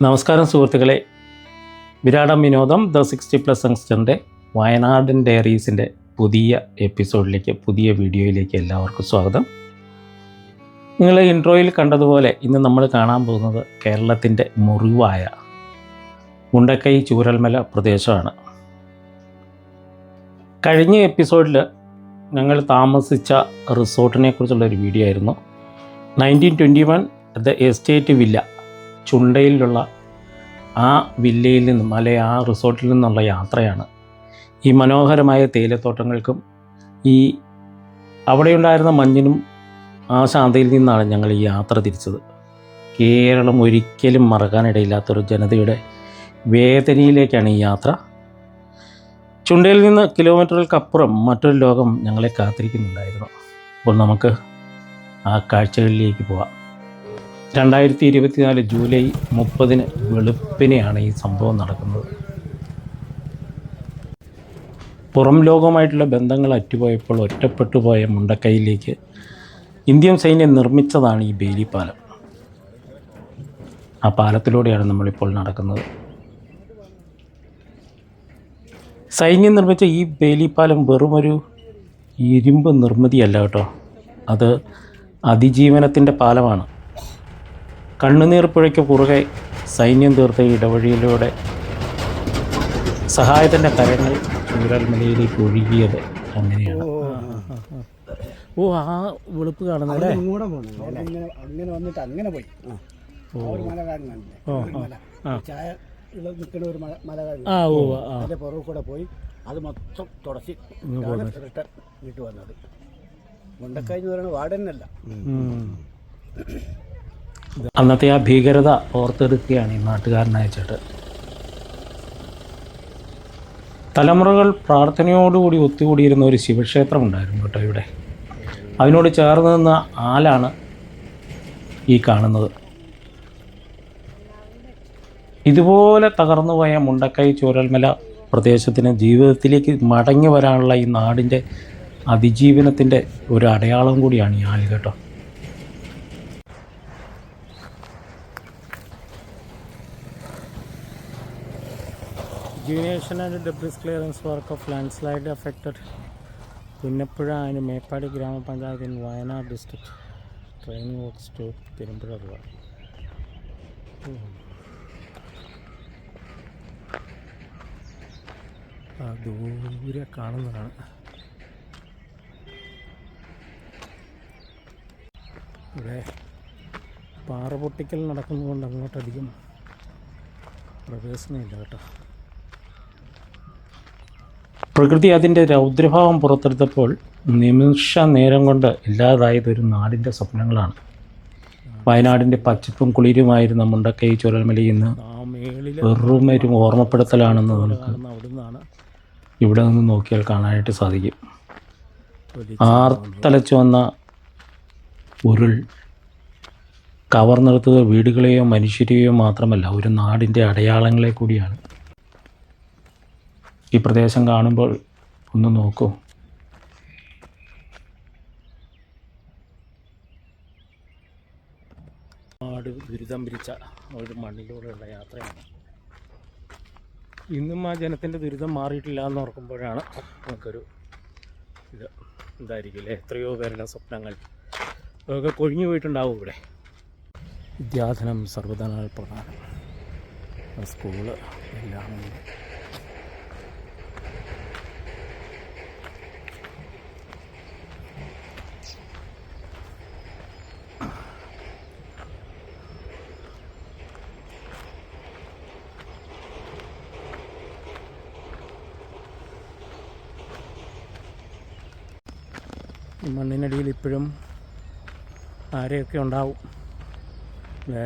നമസ്കാരം സുഹൃത്തുക്കളെ, വിരാടം വിനോദം ദ 60+ യങ്സ്റ്ററിൻ്റെ വയനാടൻ ഡയറീസിൻ്റെ പുതിയ എപ്പിസോഡിലേക്ക്, പുതിയ വീഡിയോയിലേക്ക് എല്ലാവർക്കും സ്വാഗതം. നിങ്ങൾ ഇൻട്രോയിൽ കണ്ടതുപോലെ ഇന്ന് നമ്മൾ കാണാൻ പോകുന്നത് കേരളത്തിൻ്റെ മുറിവായ മുണ്ടക്കൈ ചൂരൽമല പ്രദേശമാണ്. കഴിഞ്ഞ എപ്പിസോഡിൽ ഞങ്ങൾ താമസിച്ച റിസോർട്ടിനെ കുറിച്ചുള്ളൊരു വീഡിയോ ആയിരുന്നു. 1921 ദ എസ്റ്റേറ്റ് വില്ല, ചുണ്ടയിലുള്ള ആ വില്ലയിൽ നിന്നും ആ റിസോർട്ടിൽ നിന്നുള്ള യാത്രയാണ്. ഈ മനോഹരമായ തേയിലത്തോട്ടങ്ങൾക്കും ഈ അവിടെയുണ്ടായിരുന്ന മഞ്ഞിനും ആ ശാന്തയിൽ നിന്നാണ് ഞങ്ങൾ ഈ യാത്ര തിരിച്ചത്. കേരളം ഒരിക്കലും മറക്കാനിടയില്ലാത്തൊരു ജനതയുടെ വേദനയിലേക്കാണ് ഈ യാത്ര. ചുണ്ടയിൽ നിന്ന് കിലോമീറ്ററുകൾക്കപ്പുറം മറ്റൊരു ലോകം ഞങ്ങളെ കാത്തിരിക്കുന്നുണ്ടായിരുന്നു. അപ്പോൾ നമുക്ക് ആ കാഴ്ചകളിലേക്ക് പോവാം. 2024 ജൂലൈ 30 വെളുപ്പിനെയാണ് ഈ സംഭവം നടക്കുന്നത്. പുറം ലോകവുമായിട്ടുള്ള ബന്ധങ്ങൾ അറ്റുപോയപ്പോൾ ഒറ്റപ്പെട്ടു പോയ മുണ്ടക്കൈയിലേക്ക് ഇന്ത്യൻ സൈന്യം നിർമ്മിച്ചതാണ് ഈ ബേലി പാലം. ആ പാലത്തിലൂടെയാണ് നമ്മളിപ്പോൾ നടക്കുന്നത്. സൈന്യം നിർമ്മിച്ച ഈ ബേലി പാലം വെറുമൊരു ഇരുമ്പ് നിർമ്മിതിയല്ല കേട്ടോ, അത് അതിജീവനത്തിൻ്റെ പാലമാണ്. കണ്ണുനീർ പുഴയ്ക്ക് കുറുകെ സൈന്യം തീർത്ത ഇടവഴിയിലൂടെ സഹായത്തിൻ്റെ കരങ്ങൾ ചൂരൽമലയിലേക്ക് ഒഴുകിയത് അങ്ങനെയാണ്. ഓ, ആ വെളുപ്പ് കാണുന്നല്ലേ? അങ്ങനെ വന്നിട്ട് അങ്ങനെ പോയി. ഒരു അതിന്റെ പുറകെ കൂടെ പോയി അത് മൊത്തം തുടച്ച് വീട്ടു വന്നത്. മുണ്ടക്കൈ എന്ന് പറയുന്നത് വാർഡനല്ല. അന്നത്തെ ആ ഭീകരത ഓർത്തെടുക്കുകയാണ് ഈ നാട്ടുകാരനായ ചേട്ടൻ. തലമുറകൾ പ്രാർത്ഥനയോടുകൂടി ഒത്തുകൂടിയിരുന്ന ഒരു ശിവക്ഷേത്രം ഉണ്ടായിരുന്നു കേട്ടോ ഇവിടെ. അതിനോട് ചേർന്ന് നിന്ന ആലാണ് ഈ കാണുന്നത്. ഇതുപോലെ തകർന്നുപോയ മുണ്ടക്കൈ ചൂരൽമല പ്രദേശത്തിന് ജീവിതത്തിലേക്ക് മടങ്ങി വരാനുള്ള ഈ നാടിൻ്റെ അതിജീവനത്തിൻ്റെ ഒരു അടയാളം കൂടിയാണ് ഈ ആൾ കേട്ടോ. Evacuation and debris clearance work of landslide affected Punnapuzha and Meppadi Grama Panchayat in Wayanad district. Train works to Tirupura River. ദൂരെ കാണുന്നതാണ്. ഇവിടെ പാറ പൊട്ടിക്കൽ നടക്കുന്നതുകൊണ്ട് അങ്ങോട്ടധികം പ്രവേശനമില്ല കേട്ടോ. പ്രകൃതി അതിൻ്റെ രൗദ്രഭാവം പുറത്തെടുത്തപ്പോൾ നിമിഷ നേരം കൊണ്ട് ഇല്ലാതായതൊരു നാടിൻ്റെ സ്വപ്നങ്ങളാണ്. വയനാടിൻ്റെ പച്ചപ്പും കുളിരുമായിരുന്ന മുണ്ടക്കൈ ചൂരൽമലയിൽ നിന്ന് വെറുമൊരു ഓർമ്മപ്പെടുത്തലാണെന്ന് നമുക്ക് ഇവിടെ നിന്ന് നോക്കിയാൽ കാണാനായിട്ട് സാധിക്കും. ആർത്തലച്ചു വന്ന ഉരുൾ കവർന്നെടുത്തത് വീടുകളെയോ മനുഷ്യരെയോ മാത്രമല്ല, ഒരു നാടിൻ്റെ അടയാളങ്ങളെ കൂടിയാണ്. ഈ പ്രദേശം കാണുമ്പോൾ ഒന്ന് നോക്കൂ. നാട് ദുരിതം പിരിച്ച ഒരു മണ്ണിലൂടെയുള്ള യാത്രയാണ്. ഇന്നും ആ ജനത്തിൻ്റെ ദുരിതം മാറിയിട്ടില്ല എന്ന് ഓർക്കുമ്പോഴാണ് നമുക്കൊരു ഇതായിരിക്കും അല്ലേ. എത്രയോ പേരുടെ സ്വപ്നങ്ങൾ അതൊക്കെ കൊഴിഞ്ഞു പോയിട്ടുണ്ടാവും ഇവിടെ. വിദ്യാധനം സർവ്വധനാൽ പ്രധാനം, സ്കൂള് എല്ലാം. മണ്ണിനടിയിൽ ഇപ്പോഴും ആരെയൊക്കെ ഉണ്ടാവും അല്ലേ.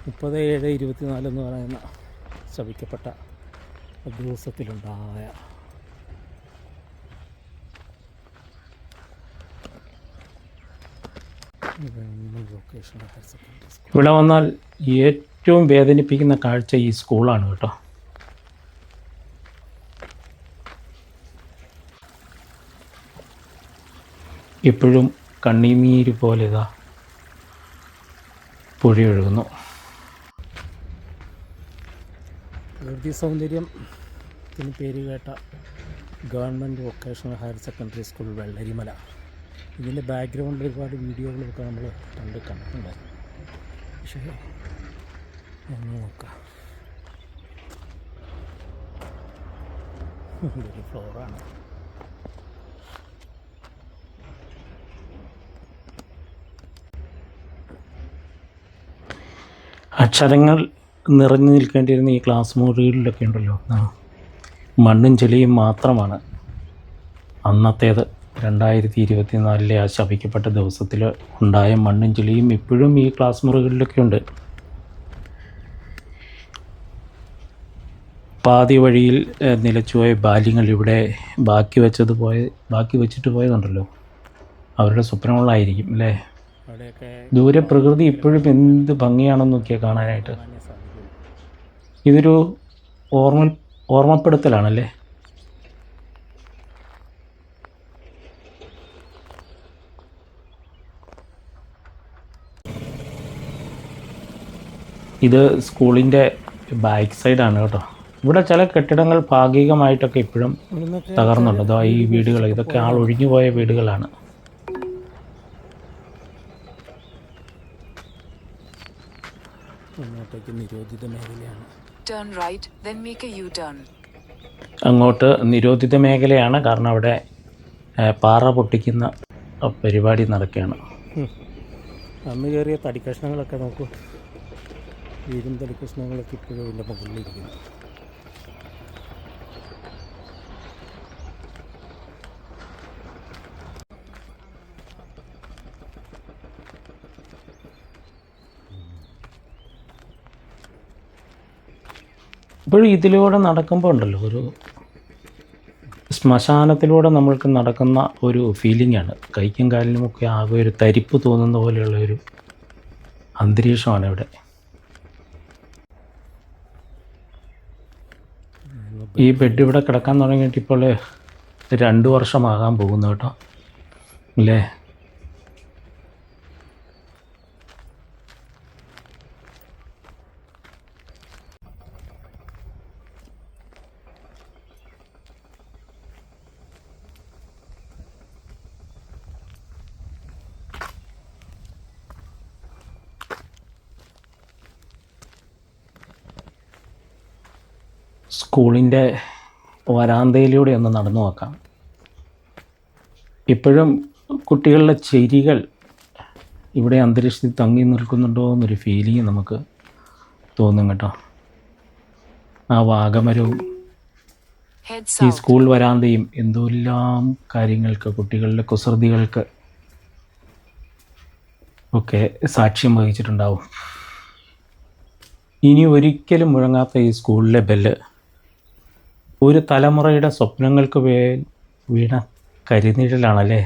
30/7/24 എന്ന് പറയുന്ന ശപിക്കപ്പെട്ട ദിവസത്തിലുണ്ടായ ഇവിടെ വന്നാൽ ഏറ്റവും വേദനിപ്പിക്കുന്ന കാഴ്ച ഈ സ്കൂളാണ് കേട്ടോ. ഇപ്പോഴും കണ്ണീനീര് പോലെ ഇതാ പുഴയൊഴുകുന്നു. പ്രകൃതി സൗന്ദര്യത്തിന് പേര് കേട്ട government vocational higher secondary school Vellarimala. ഇതിൻ്റെ ബാക്ക്ഗ്രൗണ്ടിൽ ഒരുപാട് വീഡിയോകളൊക്കെ നമ്മൾ കണ്ടിട്ടുണ്ടായിരുന്നു. പക്ഷേ ഒന്ന് നോക്കാം, ഇതൊരു ഫ്ലോറാണ്. അക്ഷരങ്ങൾ നിറഞ്ഞു നിൽക്കേണ്ടിയിരുന്ന ഈ ക്ലാസ് മുറികളിലൊക്കെ ഉണ്ടല്ലോ മണ്ണും ചെളിയും മാത്രമാണ്. അന്നത്തേത് 2024 ആ ശപിക്കപ്പെട്ട ദിവസത്തിൽ ഉണ്ടായ മണ്ണും ചെളിയും ഇപ്പോഴും ഈ ക്ലാസ് മുറികളിലൊക്കെ ഉണ്ട്. പാതി വഴിയിൽ നിലച്ചുപോയ ബാല്യങ്ങൾ ഇവിടെ ബാക്കി വെച്ചിട്ട് പോയതുണ്ടല്ലോ, അവരുടെ സ്വപ്നങ്ങളായിരിക്കും അല്ലേ. ദൂരെ പ്രകൃതി ഇപ്പോഴും എന്ത് ഭംഗിയാണെന്ന് നോക്കിയാൽ കാണാനായിട്ട്. ഇതൊരു ഓർമ്മപ്പെടുത്തലാണല്ലേ. ഇത് സ്കൂളിൻ്റെ ബാക്ക് സൈഡാണ് കേട്ടോ. ഇവിടെ ചില കെട്ടിടങ്ങൾ ഭാഗികമായിട്ടൊക്കെ ഇപ്പോഴും തകർന്നുണ്ട്. അതോ ഈ വീടുകൾ, ഇതൊക്കെ ഒഴിഞ്ഞു പോയ വീടുകളാണ്. അങ്ങോട്ടേക്ക് നിരോധിത മേഖലയാണ്. അങ്ങോട്ട് നിരോധിത മേഖലയാണ്, കാരണം അവിടെ പാറ പൊട്ടിക്കുന്ന പരിപാടി നടക്കുകയാണ്. അന്ന് കയറിയ തടിക്കഷ്ണങ്ങളൊക്കെ നോക്കൂ, വീരും തടിക്കഷ്ണങ്ങളൊക്കെ ഇപ്പോഴും ഇതിൻ്റെ മുകളിലിരിക്കുന്നു. ഇപ്പോഴും ഇതിലൂടെ നടക്കുമ്പോൾ ഉണ്ടല്ലോ, ഒരു ശ്മശാനത്തിലൂടെ നമ്മൾക്ക് നടക്കുന്ന ഒരു ഫീലിംഗാണ്. കൈക്കും കാലിനുമൊക്കെ ആകെ ഒരു തരിപ്പ് തോന്നുന്ന പോലെയുള്ള ഒരു അന്തരീക്ഷമാണ് ഇവിടെ. ഈ ബെഡ് ഇവിടെ കിടക്കാൻ തുടങ്ങിയിട്ട് ഇപ്പോൾ 2 വർഷമാകാൻ പോകുന്നു കേട്ടോ, അല്ലേ. സ്കൂളിൻ്റെ വരാന്തയിലൂടെ ഒന്ന് നടന്നു നോക്കാം. ഇപ്പോഴും കുട്ടികളുടെ ചിരികൾ ഇവിടെ അന്തരീക്ഷത്തിൽ തങ്ങി നിൽക്കുന്നുണ്ടോ എന്നൊരു ഫീലിംഗ് നമുക്ക് തോന്നും കേട്ടോ. ആ വാഗമരവും ഈ സ്കൂൾ വരാന്തയും എന്തെല്ലാം കാര്യങ്ങൾക്ക്, കുട്ടികളുടെ കുസൃതികൾക്ക് ഒക്കെ സാക്ഷ്യം വഹിച്ചിട്ടുണ്ടാവും. ഇനി ഒരിക്കലും മുഴങ്ങാത്ത ഈ സ്കൂളിലെ ബെല്ല് ഒരു തലമുറയുടെ സ്വപ്നങ്ങൾക്ക് വീണ കരിനിഴലാണല്ലേ.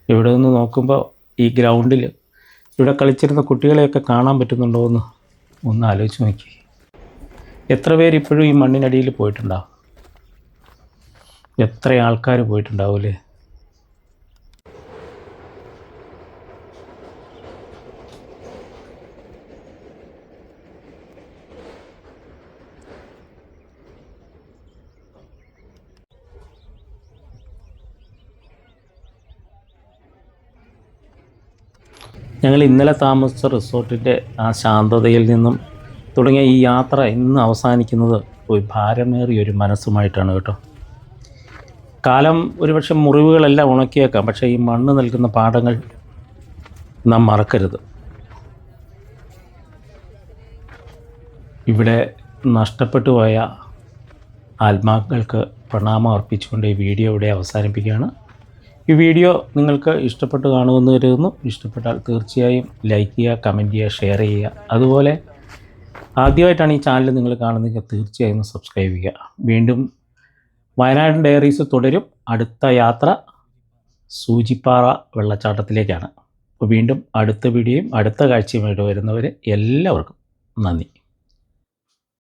ഇവിടെ നിന്ന് നോക്കുമ്പോൾ ഈ ഗ്രൗണ്ടിൽ ഇവിടെ കളിച്ചിരുന്ന കുട്ടികളെയൊക്കെ കാണാൻ പറ്റുന്നുണ്ടോ എന്ന് ഒന്ന് ആലോചിച്ച് നോക്കി. എത്ര പേര് ഇപ്പോഴും ഈ മണ്ണിനടിയിൽ പോയിട്ടുണ്ടാവും, എത്ര ആൾക്കാർ പോയിട്ടുണ്ടാവും അല്ലേ. ഞങ്ങൾ ഇന്നലെ താമസിച്ച റിസോർട്ടിൻ്റെ ആ ശാന്തതയിൽ നിന്നും തുടങ്ങിയ ഈ യാത്ര ഇന്ന് അവസാനിക്കുന്നത് ഒരു ഭാരമേറിയൊരു മനസ്സുമായിട്ടാണ് കേട്ടോ. കാലം ഒരുപക്ഷെ മുറിവുകളെല്ലാം ഉണക്കിയേക്കാം, പക്ഷേ ഈ മണ്ണ് നൽകുന്ന പാഠങ്ങൾ നാം മറക്കരുത്. ഇവിടെ നഷ്ടപ്പെട്ടു പോയ ആത്മാക്കൾക്ക് പ്രണാമം അർപ്പിച്ചുകൊണ്ട് ഈ വീഡിയോ ഇവിടെ അവസാനിപ്പിക്കുകയാണ്. ഈ വീഡിയോ നിങ്ങൾക്ക് ഇഷ്ടപ്പെട്ട് കാണുമെന്ന് കരുതുന്നു. ഇഷ്ടപ്പെട്ടാൽ തീർച്ചയായും ലൈക്ക് ചെയ്യുക, കമൻറ്റ് ചെയ്യുക, ഷെയർ ചെയ്യുക. അതുപോലെ ആദ്യമായിട്ടാണ് ഈ ചാനൽ നിങ്ങൾ കാണുന്നതെങ്കിൽ തീർച്ചയായും സബ്സ്ക്രൈബ് ചെയ്യുക. വീണ്ടും വയനാട് ഡയറീസ് തുടരും. അടുത്ത യാത്ര സൂചിപ്പാറ വെള്ളച്ചാട്ടത്തിലേക്കാണ്. അപ്പോൾ വീണ്ടും അടുത്ത വീഡിയോയും അടുത്ത കാഴ്ചയുമായിട്ട് വരുന്നവരെ എല്ലാവർക്കും നന്ദി.